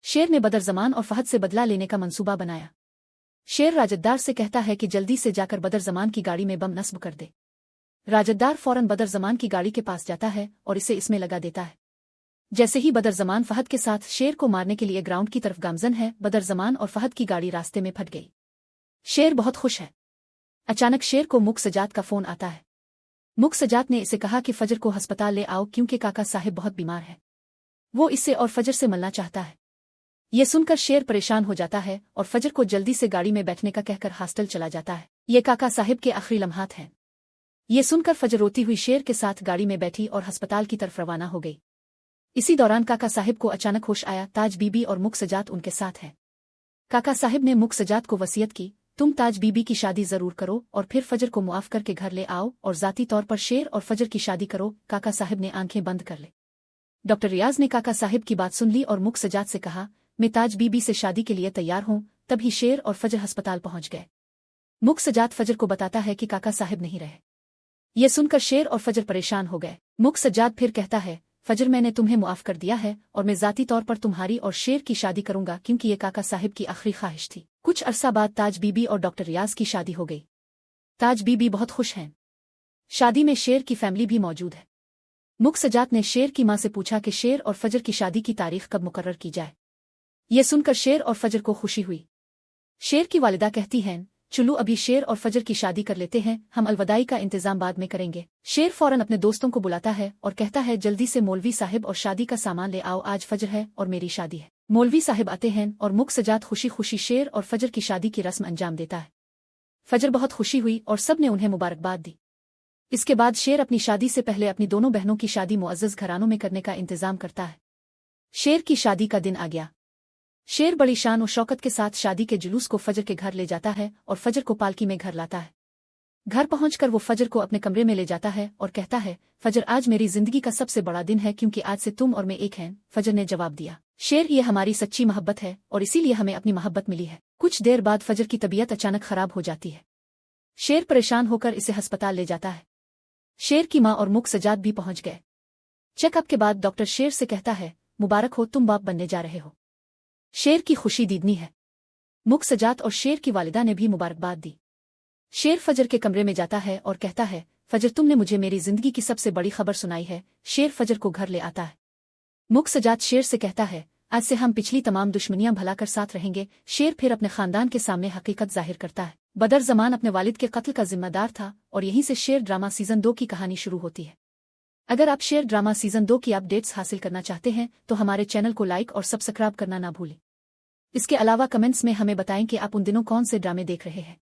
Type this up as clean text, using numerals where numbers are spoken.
शेर ने बदरज़मान और फहद से बदला लेने का मंसूबा बनाया। शेर राजद्दार से कहता है कि जल्दी से जाकर बदरज़मान की गाड़ी में बम नस्ब कर दे। राजद्दार फौरन बदरज़मान की गाड़ी के पास जाता है और इसे इसमें लगा देता है। जैसे ही बदरज़मान फहद के साथ शेर को मारने के लिए ग्राउंड की तरफ गामजन है, बदरज़मान और फहद की गाड़ी रास्ते में फट गई। शेर बहुत खुश है। अचानक शेर को मुक सजात का फोन आता है। मुक सजात ने इसे कहा कि फजर को अस्पताल ले आओ क्योंकि काका साहिब बहुत बीमार है। वो इससे और फजर से मिलना चाहता है। ये सुनकर शेर परेशान हो जाता है और फजर को जल्दी से गाड़ी में बैठने का कहकर हॉस्टल चला जाता है। ये काका साहिब के आखिरी लम्हात हैं। ये सुनकर फजर रोती हुई शेर के साथ गाड़ी में बैठी और अस्पताल की तरफ रवाना हो गई। इसी दौरान काका साहिब को अचानक होश आया। ताज बीबी और मुक सजात उनके साथ हैं। काका साहिब ने मुक सजात को वसीयत की, तुम ताज बीबी की शादी जरूर करो और फिर फजर को मुआफ करके घर ले आओ और जाती तौर पर शेर और फजर की शादी करो। काका साहिब ने आंखें बंद कर ली। डॉक्टर रियाज ने काका साहिब की बात सुन ली और मुक सजात से कहा, मैं ताज बीबी से शादी के लिए तैयार हूं। तभी शेर और फजर अस्पताल पहुंच गए। मुक सजात फजर को बताता है कि काका साहिब नहीं रहे। ये सुनकर शेर और फजर परेशान हो गए। मुक सजात फिर कहता है, फजर मैंने तुम्हें मुआफ कर दिया है और मैं जाती तौर पर तुम्हारी और शेर की शादी करूंगा क्योंकि ये काका साहिब की आखिरी ख्वाहिश थी। कुछ अरसा बाद ताज बीबी और डॉक्टर रियाज की शादी हो गई। ताज बीबी बहुत खुश हैं। शादी में शेर की फैमिली भी मौजूद है। मुक सजात ने शेर की मां से पूछा कि शेर और फजर की शादी की तारीख कब मुकर्रर की जाए। ये सुनकर शेर और फजर को खुशी हुई। शेर की वालिदा कहती हैं, चलो अभी शेर और फजर की शादी कर लेते हैं, हम अलविदाई का इंतजाम बाद में करेंगे। शेर फौरन अपने दोस्तों को बुलाता है और कहता है, जल्दी से मौलवी साहिब और शादी का सामान ले आओ, आज फजर है और मेरी शादी है। मौलवी साहिब आते हैं और मुक सजात खुशी खुशी शेर और फजर की शादी की रस्म अंजाम देता है। फजर बहुत खुशी हुई और सब ने उन्हें मुबारकबाद दी। इसके बाद शेर अपनी शादी से पहले अपनी दोनों बहनों की शादी मुअज़्ज़ज़ घरानों में करने का इंतजाम करता है। शेर की शादी का दिन आ गया। शेर बड़ी शान और शौकत के साथ शादी के जुलूस को फजर के घर ले जाता है और फजर को पालकी में घर लाता है। घर पहुंचकर वो फजर को अपने कमरे में ले जाता है और कहता है, फजर आज मेरी जिंदगी का सबसे बड़ा दिन है क्योंकि आज से तुम और मैं एक हैं। फजर ने जवाब दिया, शेर ये हमारी सच्ची मोहब्बत है और इसीलिए हमें अपनी मोहब्बत मिली है। कुछ देर बाद फजर की तबीयत अचानक खराब हो जाती है। शेर परेशान होकर इसे अस्पताल ले जाता है। शेर की मां और मुक सजात भी पहुंच गए। चेकअप के बाद डॉक्टर शेर से कहता है, मुबारक हो, तुम बाप बनने जा रहे हो। शेर की खुशी दीदनी है। मुक सजात और शेर की वालिदा ने भी मुबारकबाद दी। शेर फजर के कमरे में जाता है और कहता है, फजर तुमने मुझे मेरी जिंदगी की सबसे बड़ी खबर सुनाई है। शेर फजर को घर ले आता है। मुक सजात शेर से कहता है, आज से हम पिछली तमाम दुश्मनियां भुलाकर साथ रहेंगे। शेर फिर अपने खानदान के सामने हकीकत जाहिर करता है। बदरज़मान अपने वालिद के कत्ल का जिम्मेदार था और यहीं से शेर ड्रामा सीजन 2 की कहानी शुरू होती है। अगर आप शेर ड्रामा सीजन 2 की अपडेट्स हासिल करना चाहते हैं तो हमारे चैनल को लाइक और सब्सक्राइब करना ना भूलें। इसके अलावा कमेंट्स में हमें बताएं कि आप उन दिनों कौन से ड्रामे देख रहे हैं।